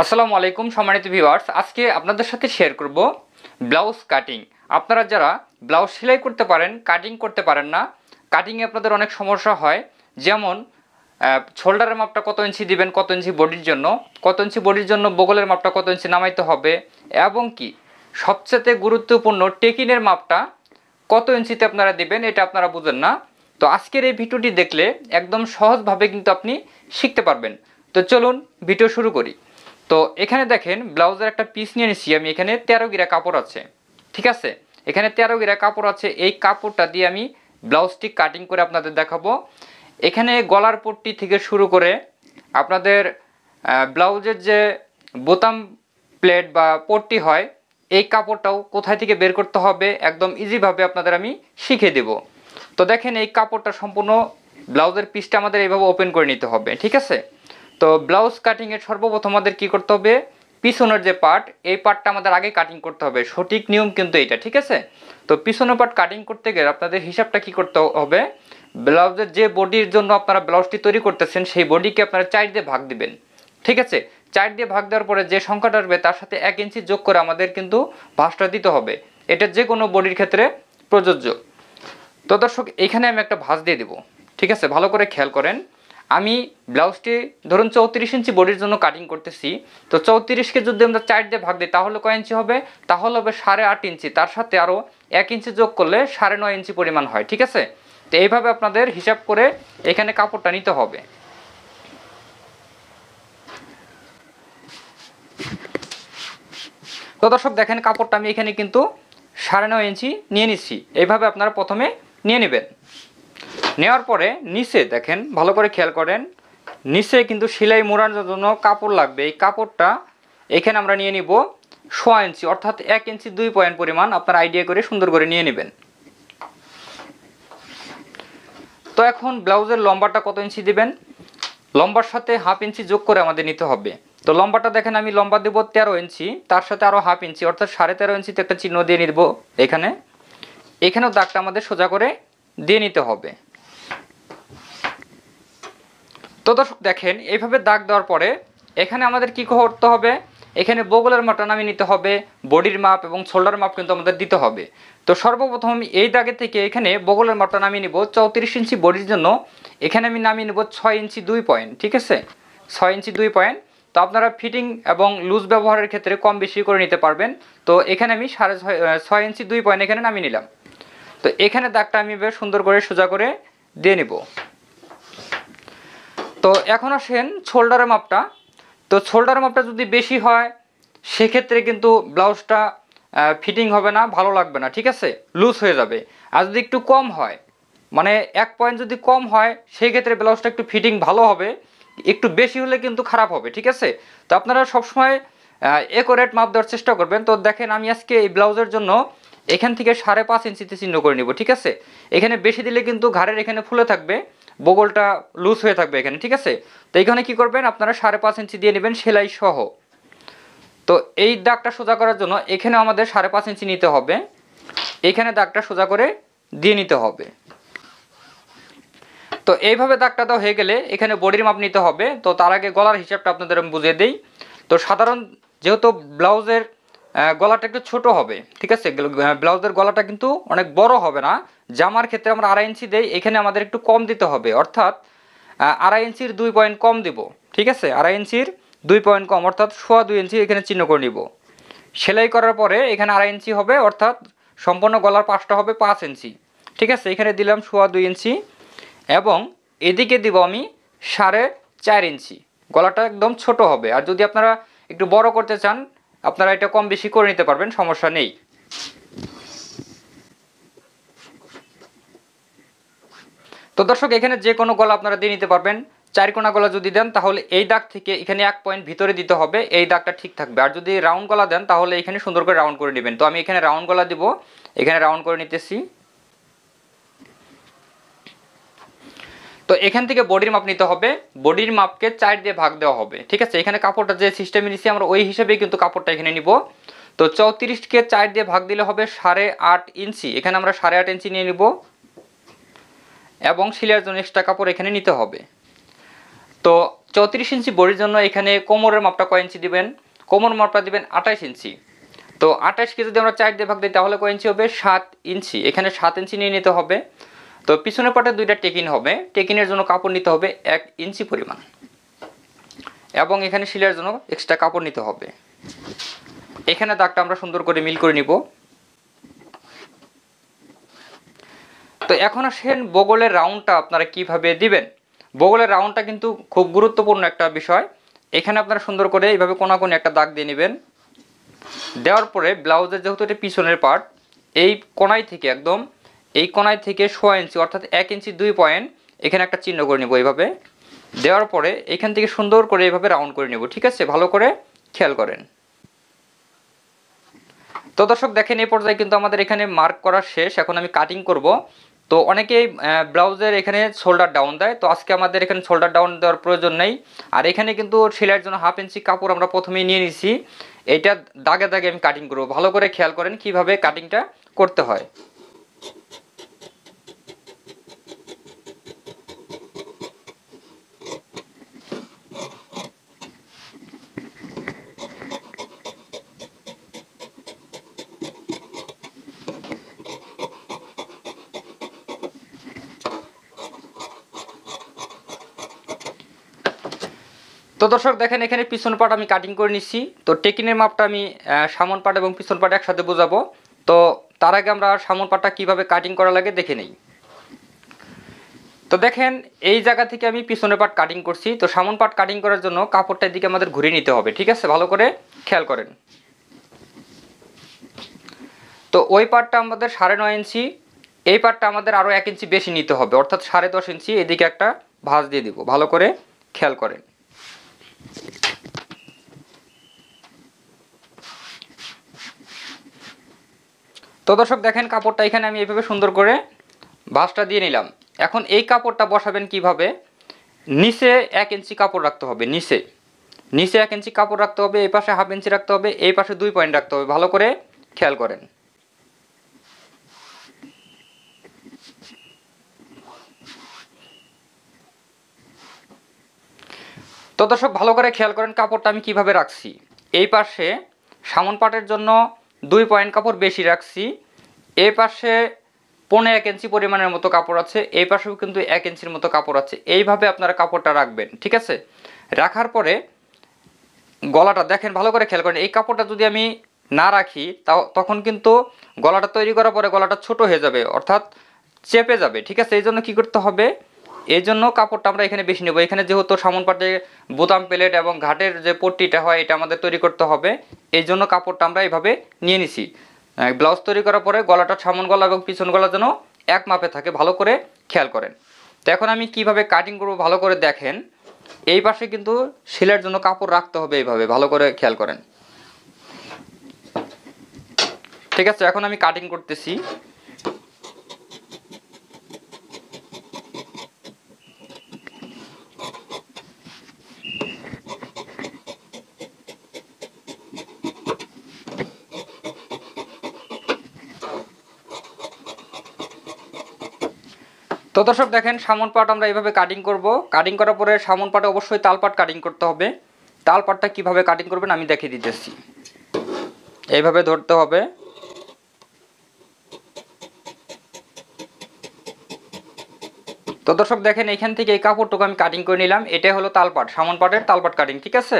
আসসালামু আলাইকুম সম্মানিত ভিউয়ার্স, আজকে আপনাদের সাথে শেয়ার করব ব্লাউজ কাটিং। আপনারা যারা ব্লাউজ সেলাই করতে পারেন, কাটিং করতে পারেন না, কাটিংয়ে আপনাদের অনেক সমস্যা হয়। যেমন শোল্ডারের মাপটা কত ইঞ্চি দিবেন, কত ইঞ্চি বডির জন্য, কত ইঞ্চি বডির জন্য বগলের মাপটা কত ইঞ্চি নামাইতে হবে, এবং কি সবচেয়ে গুরুত্বপূর্ণ টেকিনের মাপটা কত ইঞ্চিতে আপনারা দিবেন, এটা আপনারা বুঝেন না। তো আজকের এই ভিডিওটি দেখলে একদম সহজভাবে কিন্তু আপনি শিখতে পারবেন। তো চলুন ভিডিও শুরু করি। তো এখানে দেখেন ব্লাউজের একটা পিস নিয়ে নিচ্ছি আমি। এখানে 13 গিরা কাপড় আছে, ঠিক আছে। এখানে 13 গিরা কাপড় আছে। এই কাপড়টা দিয়ে আমি ব্লাউজটি কাটিং করে আপনাদের দেখাবো। এখানে গলার পট্টি থেকে শুরু করে আপনাদের ব্লাউজের যে বোতাম প্লেট বা পট্টি হয়, এই কাপড়টাও কোথায় থেকে বের করতে হবে একদম ইজিভাবে আপনাদের আমি শিখিয়ে দেব। তো দেখেন এই কাপড়টা সম্পূর্ণ ব্লাউজের পিসটা আমাদের এইভাবে ওপেন করে নিতে হবে, ঠিক আছে। তো ব্লাউজ কাটিংয়ের সর্বপ্রথম আমাদের কী করতে হবে, পিছনের যে পার্ট, এই পার্টটা আমাদের আগে কাটিং করতে হবে। সঠিক নিয়ম কিন্তু এইটা, ঠিক আছে। তো পিছনের পার্ট কাটিং করতে গেলে আপনাদের হিসাবটা কী করতে হবে, ব্লাউজের যে বডির জন্য আপনারা ব্লাউজটি তৈরি করতেছেন সেই বডিকে আপনারা 4 দিয়ে ভাগ দিবেন, ঠিক আছে। 4 দিয়ে ভাগ দেওয়ার পরে যে সংখ্যাটা আসবে তার সাথে 1 ইঞ্চি যোগ করে আমাদের কিন্তু ভাঁজটা দিতে হবে। এটা যে কোনো বডির ক্ষেত্রে প্রযোজ্য। তো দর্শক, এখানে আমি একটা ভাঁজ দিয়ে দেবো, ঠিক আছে। ভালো করে খেয়াল করেন। আমি ব্লাউজটি ধরুন 34 ইঞ্চি বডির জন্য কাটিং করতেছি। তো 34কে যদি আমরা 4 দিয়ে ভাগ দিই তাহলে কয় ইঞ্চি হবে, তাহলে হবে 8.5 ইঞ্চি। তার সাথে আরও 1 ইঞ্চি যোগ করলে 9.5 ইঞ্চি পরিমাণ হয়, ঠিক আছে। তো এইভাবে আপনাদের হিসাব করে এখানে কাপড়টা নিতে হবে। তো দর্শক দেখেন, কাপড়টা আমি এখানে কিন্তু 9.5 ইঞ্চি নিয়ে নিচ্ছি। এইভাবে আপনারা প্রথমে নিয়ে নেবেন। নেওয়ার পরে নিচে দেখেন, ভালো করে খেয়াল করেন, নিচে কিন্তু সেলাই মোড়ানোর জন্য কাপড় লাগবে। এই কাপড়টা এখানে আমরা নিয়ে নিব 6 ইঞ্চি, অর্থাৎ 1 ইঞ্চি 2 পয়েন্ট পরিমাণ আপনার আইডিয়া করে সুন্দর করে নিয়ে নেবেন। তো এখন ব্লাউজের লম্বাটা কত ইঞ্চি দিবেন, লম্বার সাথে 1/2 ইঞ্চি যোগ করে আমাদের নিতে হবে। তো লম্বাটা দেখেন আমি লম্বা দেবো 13 ইঞ্চি, তার সাথে আরও 1/2 ইঞ্চি অর্থাৎ 13.5 ইঞ্চিতে একটা চিহ্ন দিয়ে নিব। এখানেও দাগটা আমাদের সোজা করে দিয়ে নিতে হবে। তো দর্শক দেখেন, এইভাবে দাগ দেওয়ার পরে এখানে আমাদের কী করতে হবে, এখানে বগলের মাপটা নামিয়ে নিতে হবে, বডির মাপ এবং শোল্ডার মাপ কিন্তু আমাদের দিতে হবে। তো সর্বপ্রথম এই দাগের থেকে এখানে বগলের মাপটা নামিয়ে নিব 34 ইঞ্চি বডির জন্য। এখানে আমি নামিয়ে নেব 6 ইঞ্চি 2 পয়েন্ট, ঠিক আছে, 6 ইঞ্চি 2 পয়েন্ট। তো আপনারা ফিটিং এবং লুজ ব্যবহারের ক্ষেত্রে কম বেশি করে নিতে পারবেন। তো এখানে আমি 6.5 ইঞ্চি 2 পয়েন্ট এখানে নামিয়ে নিলাম। তো এখানে দাগটা আমি বেশ সুন্দর করে সোজা করে দিয়ে নিব। তো এখন আসেন শোল্ডারের মাপটা। তো শোল্ডারের মাপটা যদি বেশি হয় সেক্ষেত্রে কিন্তু ব্লাউজটা ফিটিং হবে না, ভালো লাগবে না, ঠিক আছে, লুজ হয়ে যাবে। আর যদি একটু কম হয়, মানে 1 পয়েন্ট যদি কম হয় সেই ক্ষেত্রে ব্লাউজটা একটু ফিটিং ভালো হবে, একটু বেশি হলে কিন্তু খারাপ হবে, ঠিক আছে। তো আপনারা সবসময় অ্যাকুরেট মাপ দেওয়ার চেষ্টা করবেন। তো দেখেন আমি আজকে এই ব্লাউজের জন্য এখান থেকে 5.5 ইঞ্চিতে চিহ্ন করে নিব, ঠিক আছে। এখানে বেশি দিলে কিন্তু ঘাড়ের এখানে ফুলে থাকবে, বগলটা লুজ হয়ে থাকবে এখানে, ঠিক আছে। তো এখানে কী করবেন, আপনারা 5.5 ইঞ্চি দিয়ে নেবেন সেলাই সহ। তো এই দাগটা সোজা করার জন্য এখানে আমাদের 5.5 ইঞ্চি নিতে হবে, এখানে দাগটা সোজা করে দিয়ে নিতে হবে। তো এইভাবে দাগটা দেওয়া হয়ে গেলে এখানে বডির মাপ নিতে হবে। তো তার আগে গলার হিসাবটা আপনাদের আমি বুঝিয়ে দিই। তো সাধারণ যেহেতু ব্লাউজের গলাটা একটু ছোট হবে, ঠিক আছে, ব্লাউজের গলাটা কিন্তু অনেক বড় হবে না। জামার ক্ষেত্রে আমরা 2.5 ইঞ্চি দেই, এখানে আমাদের একটু কম দিতে হবে, অর্থাৎ 2.5 ইঞ্চির 2 পয়েন্ট কম দিব, ঠিক আছে। 2.5 ইঞ্চির 2 পয়েন্ট কম অর্থাৎ 2.25 ইঞ্চি এখানে চিহ্ন করে নিব। সেলাই করার পরে এখানে 2.5 ইঞ্চি হবে, অর্থাৎ সম্পূর্ণ গলার পাশটা হবে 5 ইঞ্চি, ঠিক আছে। এখানে দিলাম 2.25 ইঞ্চি এবং এদিকে দিব আমি 4.5 ইঞ্চি। গলাটা একদম ছোট হবে। আর যদি আপনারা একটু বড় করতে চান আপনারা এটা কম বেশি করে নিতে পারবেন, সমস্যা নেই। তো দর্শক এখানে যে কোনো গলা আপনারা দিয়ে নিতে পারবেন। 4 কোনা গলা যদি দেন তাহলে এই দাগ থেকে এখানে 1 পয়েন্ট ভিতরে দিতে হবে, এই দাগটা ঠিক থাকবে। আর যদি রাউন্ড গলা দেন তাহলে এখানে সুন্দর করে রাউন্ড করে নেবেন। তো আমি এখানে রাউন্ড গলা দিব, এখানে রাউন্ড করে নিতেছি। তো এখান থেকে বডির মাপ নিতে হবে, বডির মাপকে 4 দিয়ে ভাগ দেওয়া হবে, ঠিক আছে। এখানে কাপড়টা যে সিস্টেমে নিচ্ছি আমরা ওই হিসেবেই কিন্তু কাপড়টা এখানে নিব। তো 34কে 4 দিয়ে ভাগ দিলে হবে 8.5 ইঞ্চি, এখানে আমরা 8.5 ইঞ্চি নিয়ে নিব এবং সেলাইয়ের জন্য এক্সট্রা কাপড় এখানে নিতে হবে। তো 34 ইঞ্চি বডির জন্য এখানে কোমরের মাপটা কয় ইঞ্চি দিবেন? কোমর মাপটা দিবেন 28 ইঞ্চি। তো 28কে যদি আমরা 4 দিয়ে ভাগ দিই তাহলে কয় ইঞ্চি হবে? 7 ইঞ্চি। এখানে 7 ইঞ্চি নিয়ে নিতে হবে। তো পিছনের পাটে দুইটা টেকিন হবে, টেকিনের জন্য কাপড় নিতে হবে 1 ইঞ্চি পরিমাণ, এবং এখানে সেলাইয়ের জন্য এক্সট্রা কাপড় নিতে হবে। এখানে দাগটা আমরা সুন্দর করে মিল করে নিব। তো এখন আসেন বগলের রাউন্ডটা আপনারা কিভাবে দিবেন। বগলের রাউন্ডটা কিন্তু খুব গুরুত্বপূর্ণ একটা বিষয়। এখানে আপনারা সুন্দর করে এইভাবে কোনাকুনি একটা দাগ দিয়ে নেবেন। দেওয়ার পরে ব্লাউজের যেহেতু এটা পিছনের পার্ট, এই কোনায় থেকে একদম এই কোনায় থেকে 1.5 ইঞ্চি অর্থাৎ 1 ইঞ্চি 2 পয়েন্ট এখানে একটা চিহ্ন করে নেব। এইভাবে দেওয়ার পরে এখান থেকে সুন্দর করে এইভাবে রাউন্ড করে নেব। ঠিক আছে, ভালো করে খেয়াল করেন। তো দর্শক দেখেন এই পর্যায়ে কিন্তু আমাদের এখানে মার্ক করা শেষ। এখন আমি কাটিং করব। তো অনেকেই ব্লাউজের এখানে শোল্ডার ডাউন দেয়, তো আজকে আমাদের এখানে শোল্ডার ডাউন দেওয়ার প্রয়োজন নেই। আর এখানে কিন্তু সেলাইয়ের জন্য 1/2 ইঞ্চি কাপড় আমরা প্রথমেই নিয়ে নিছি। এইটা দাগে দাগে আমি কাটিং করব। ভালো করে খেয়াল করেন কিভাবে কাটিংটা করতে হয়। তো দর্শক দেখেন এখানে পিছন পাট আমি কাটিং করে নিচ্ছি। তো টেকিনের মাপটা আমি সামন পাট এবং পিছন পাট একসাথে বোঝাবো। তো তার আগে আমরা সামন পাটটা কীভাবে কাটিং করা লাগে দেখে নেই। তো দেখেন এই জায়গা থেকে আমি পিছনের পাট কাটিং করছি। তো সামন পাট কাটিং করার জন্য কাপড়টা এদিকে আমাদের ঘুরিয়ে নিতে হবে। ঠিক আছে, ভালো করে খেয়াল করেন। তো ওই পাটটা আমাদের 9.5 ইঞ্চি, এই পাটটা আমাদের আরও 1 ইঞ্চি বেশি নিতে হবে, অর্থাৎ 10.5 ইঞ্চি। এদিকে একটা ভাঁজ দিয়ে দিব, ভালো করে খেয়াল করেন। তো দর্শক দেখেন কাপড়টা এখানে আমি এইভাবে সুন্দর করে ভাঁজটা দিয়ে নিলাম। এখন এই কাপড়টা বসাবেন কিভাবে? নিচে 1 ইঞ্চি কাপড় রাখতে হবে, নিচে 1 ইঞ্চি কাপড় রাখতে হবে, এই পাশে 1/2 ইঞ্চি রাখতে হবে, এই পাশে 2 পয়েন্ট রাখতে হবে। ভালো করে খেয়াল করেন। তো দর্শক ভালো করে খেয়াল করেন কাপড়টা আমি কিভাবে রাখছি। এই পাশে সামন পাটের জন্য 2 পয়েন্ট কাপড় বেশি রাখছি, এই পাশে 1.5 ইঞ্চি পরিমাণের মতো কাপড় আছে, এই পাশেও কিন্তু 1 ইঞ্চির মতো কাপড় আছে। এইভাবে আপনারা কাপড়টা রাখবেন। ঠিক আছে, রাখার পরে গলাটা দেখেন ভালো করে খেয়াল করেন। এই কাপড়টা যদি আমি না রাখি তখন কিন্তু গলাটা তৈরি করার পরে গলাটা ছোট হয়ে যাবে, অর্থাৎ চেপে যাবে। ঠিক আছে, এই জন্য কী করতে হবে? এই জন্য কাপড়টা আমরা এখানে বেশি নেব। এখানে যেহেতু সামন পাটে বোতাম প্লেট এবং ঘাটের যে পট্টিটা হয় এটা আমাদের তৈরি করতে হবে, এই জন্য কাপড়টা আমরা এইভাবে নিয়ে নিছি। ব্লাউজ তৈরি করার পরে গলাটা সামন গলা এবং পিছন গলা যেন এক মাপে থাকে, ভালো করে খেয়াল করেন। তো এখন আমি কিভাবে কাটিং করব ভালো করে দেখেন। এই পাশে কিন্তু সেলাইয়ের জন্য কাপড় রাখতে হবে, এইভাবে ভালো করে খেয়াল করেন। ঠিক আছে, এখন আমি কাটিং করতেছি। তো দর্শক দেখেন সামন পাট আমরা এইভাবে কাটিং করব। কাটিং করার পরে সামন পাটে অবশ্যই তালপাট কাটিং করতে হবে। তালপাটটা কিভাবে কাটিং করবেন আমি দেখিয়ে দিতেছি। এইভাবে ধরতে হবে। তো দর্শক দেখেন এখান থেকে এই কাপড়টুকু আমি কাটিং করে নিলাম। এটাই হলো তালপাট, সামন পাটের তালপাট কাটিং। ঠিক আছে,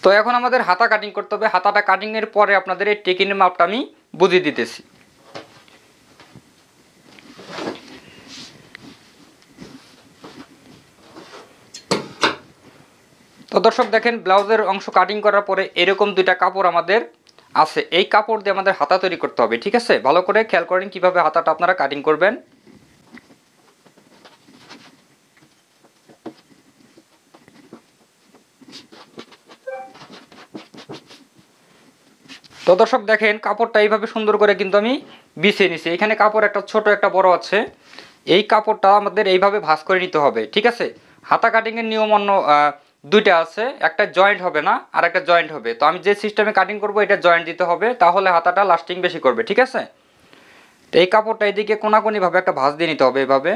তো এখন আমাদের হাতা কাটিং করতে হবে। হাতাটা কাটিংয়ের পরে আপনাদের এই টেকিনের মাপটা আমি বুঝিয়ে দিতেছি। তো দর্শক দেখেন ব্লাউজের অংশ কাটিং করার পরে এরকম দুইটা কাপড় আমাদের আছে, এই কাপড় দিয়ে আমাদের হাতা তৈরি করতে হবে। ঠিক আছে, ভালো করে খেয়াল করেন কিভাবে হাতাটা আপনারা কাটিং করবেন। তো দর্শক দেখেন কাপড়টা এইভাবে সুন্দর করে কিন্তু আমি বিছিয়ে নিছি। এখানে কাপড় একটা ছোট একটা বড় আছে, এই কাপড়টা আমাদের এইভাবে ভাঁজ করে নিতে হবে। ঠিক আছে, হাতা কাটিংয়ের নিয়ম অন্য দুইটা আছে, একটা জয়েন্ট হবে না আর একটা জয়েন্ট হবে। তো আমি যে সিস্টেমে কাটিং করব এটা জয়েন্ট দিতে হবে, তাহলে হাতাটা লাস্টিং বেশি করবে। ঠিক আছে, তো এই কাপড়টা এদিকে কোনাকুনিভাবে একটা ভাঁজ দিয়ে নিতে হবে এইভাবে।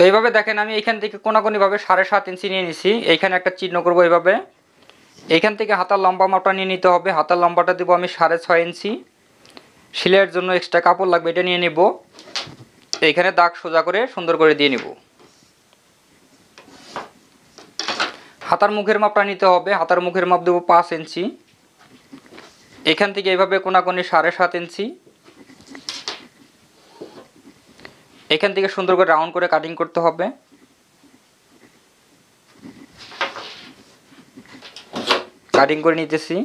এইভাবে দেখেন আমি এখান থেকে কোনাকুনিভাবে 7.5 ইঞ্চি নিয়ে নিছি। এইখানে একটা চিহ্ন করব এইভাবে। এইখান থেকে হাতার লম্বা মাপটা নিয়ে নিতে হবে। হাতার লম্বাটা দেবো আমি 6.5 ইঞ্চি। সেলাইয়ের জন্য এক্সট্রা কাপড় লাগবে, এটা নিয়ে নেব। এইখানে দাগ সোজা করে সুন্দর করে দিয়ে নিব। হাতার মুখের মাপটা নিতে হবে। হাতার মুখের মাপ দেবো 5 ইঞ্চি। এখান থেকে এইভাবে কোনাকুনি 7.5 ইঞ্চি। এখান থেকে সুন্দর করে রাউন্ড করে কাটিং করতে হবে। কাটিং করে নিতেছি।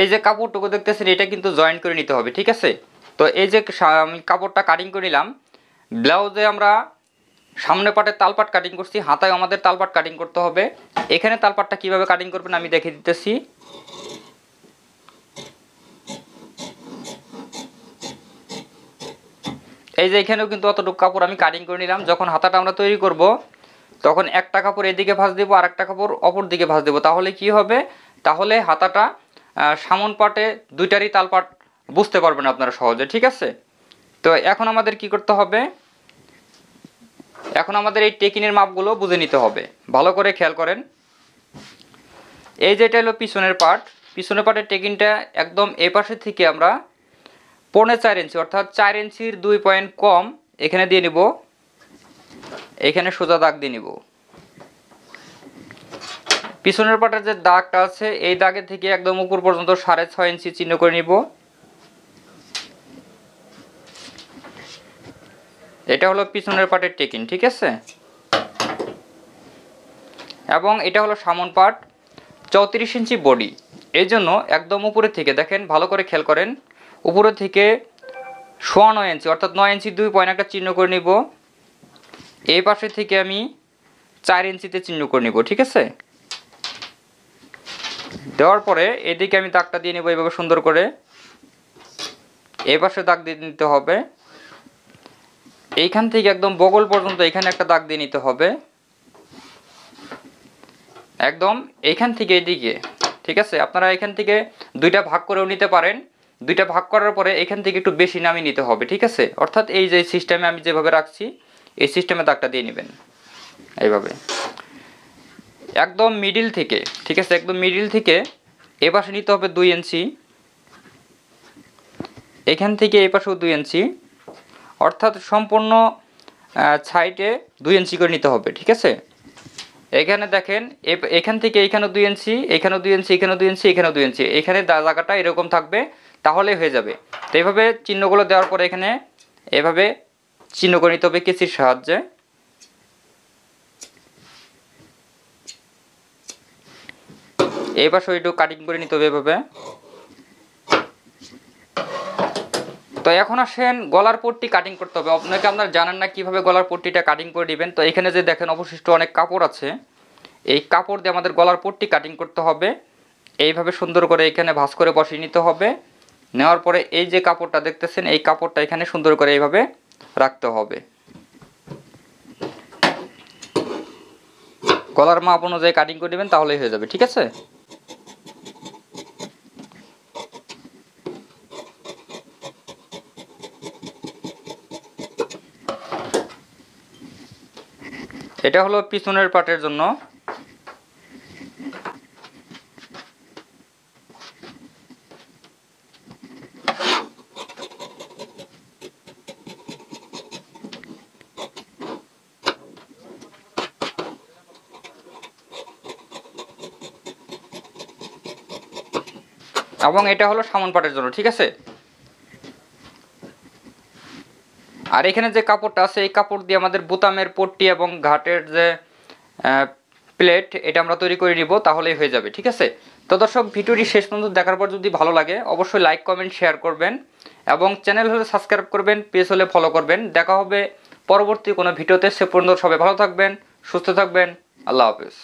এই যে কাপড়টুকু দেখতেছেন এটা কিন্তু জয়েন্ট করে নিতে হবে, ঠিক আছে। তো এই যে আমি কাপড়টা কাটিং করে নিলাম। ব্লাউজে আমরা সামনে পাটে তালপাট কাটিং করছি, হাতায় আমাদের তালপাট কাটিং করতে হবে। এখানে তালপাটটা কিভাবে কাটিং করবেন আমি দেখিয়ে দিতেছি। এই যে এখানেও কিন্তু অতটুকু কাপড় আমি কাটিং করে নিলাম। যখন হাতাটা আমরা তৈরি করব তখন একটা কাপড় এদিকে ভাঁজ দেবো আর একটা কাপড় অপর দিকে ভাঁজ দেবো। তাহলে কি হবে, তাহলে হাতাটা সামন পাটে দুইটারই তালপাট বুঝতে পারবেন আপনারা সহজে, ঠিক আছে। তো এখন আমাদের কি করতে হবে, এখন আমাদের এই টেকিনের মাপগুলো বুঝে নিতে হবে। ভালো করে খেয়াল করেন। এই যেটা হলো পিছনের পার্ট, পিছনের পার্টের টেকিনটা একদম এই পাশে থেকে আমরা 4.5 ইঞ্চি অর্থাৎ 4 ইঞ্চির 2 পয়েন্ট কম এখানে দিয়ে নিব। এখানে সোজা দাগ দিয়ে নিব। পিছনের পাটের যে দাগটা আছে এই দাগের থেকে একদম উপর পর্যন্ত 6.5 ইঞ্চি চিহ্ন করে নিব। এটা হলো পিছনের পাটের টেকিন, ঠিক আছে। এবং এটা হলো সামন পাট 34 ইঞ্চি বডি। এই জন্য একদম উপরে থেকে দেখেন, ভালো করে খেয়াল করেন, উপরে থেকে 9.5 ইঞ্চি অর্থাৎ 9 ইঞ্চি 2 পয়েন্ট একটা চিহ্ন করে নিব। এই পাশে থেকে আমি 4 ইঞ্চিতে চিহ্ন করে নিব, ঠিক আছে। দেওয়ার পরে এদিকে আমি দাগটা দিয়ে নেব এইভাবে সুন্দর করে। এই পাশে দাগ দিয়ে নিতে হবে। এইখান থেকে একদম বগল পর্যন্ত এখানে একটা দাগ দিয়ে নিতে হবে, একদম এইখান থেকে এদিকে, ঠিক আছে। আপনারা এখান থেকে দুইটা ভাগ করেও নিতে পারেন। দুইটা ভাগ করার পরে এখান থেকে একটু বেশি নামিয়ে নিতে হবে, ঠিক আছে। অর্থাৎ এই যে সিস্টেমে আমি যেভাবে রাখছি এই সিস্টেমে দাগটা দিয়ে নেবেন এইভাবে একদম মিডিল থেকে, ঠিক আছে। একদম মিডিল থেকে এ পাশে নিতে হবে 2 ইঞ্চি। এখান থেকে এই পাশেও 2 ইঞ্চি, অর্থাৎ সম্পূর্ণ সাইডে 2 ইঞ্চি করে নিতে হবে, ঠিক আছে। এখানে দেখেন এখান থেকে এখানেও 2 ইঞ্চি, এখানেও 2 ইঞ্চি, এখানেও 2 ইঞ্চি, এখানেও 2 ইঞ্চি, এখানে জায়গাটা এরকম থাকবে, তাহলে হয়ে যাবে। তো এইভাবে চিহ্নগুলো দেওয়ার পরে এখানে এভাবে চিহ্ন করে নিতে হবে কেচির সাহায্যে। এই পাশে একটু কাটিং করে নিতে হবে এভাবে। তো এখন আসেন গলার পট্টি কাটিং করতে হবে। আপনারা জানেন না কিভাবে গলার পট্টিটা কাটিং করে দিবেন। তো এখানে যে দেখেন অবশিষ্ট অনেক কাপড় আছে, এই কাপড় দিয়ে আমাদের গলার পট্টি কাটিং করতে হবে। এইভাবে সুন্দর করে এখানে ভাঁজ করে বসিয়ে নিতে হবে। নেওয়ার পরে এই যে কাপড়টা দেখতেছেন এই কাপড়টা এখানে সুন্দর করে এইভাবে রাখতে হবে। গলার মাপ অনুযায়ী কাটিং করে দিবেন, তাহলেই হয়ে যাবে, ঠিক আছে। এটা হলো পিছনের পাটের জন্য। এবং এটা হলো সামন পাটের জন্য, ঠিক আছে। আর এখানে যে কাপড়টা আছে এই কাপড় দিয়ে আমাদের বোতামের পট্টি এবং ঘাটের যে প্লেট এটা আমরা তৈরি করে নিব, তাহলেই হয়ে যাবে, ঠিক আছে। তো দর্শক, ভিডিওটি শেষ পর্যন্ত দেখার পর যদি ভালো লাগে অবশ্যই লাইক কমেন্ট শেয়ার করবেন এবং চ্যানেল হলে সাবস্ক্রাইব করবেন, পেজ হলে ফলো করবেন। দেখা হবে পরবর্তী কোনো ভিডিওতে। সে পর্যন্ত সবাই ভালো থাকবেন, সুস্থ থাকবেন। আল্লাহ হাফেজ।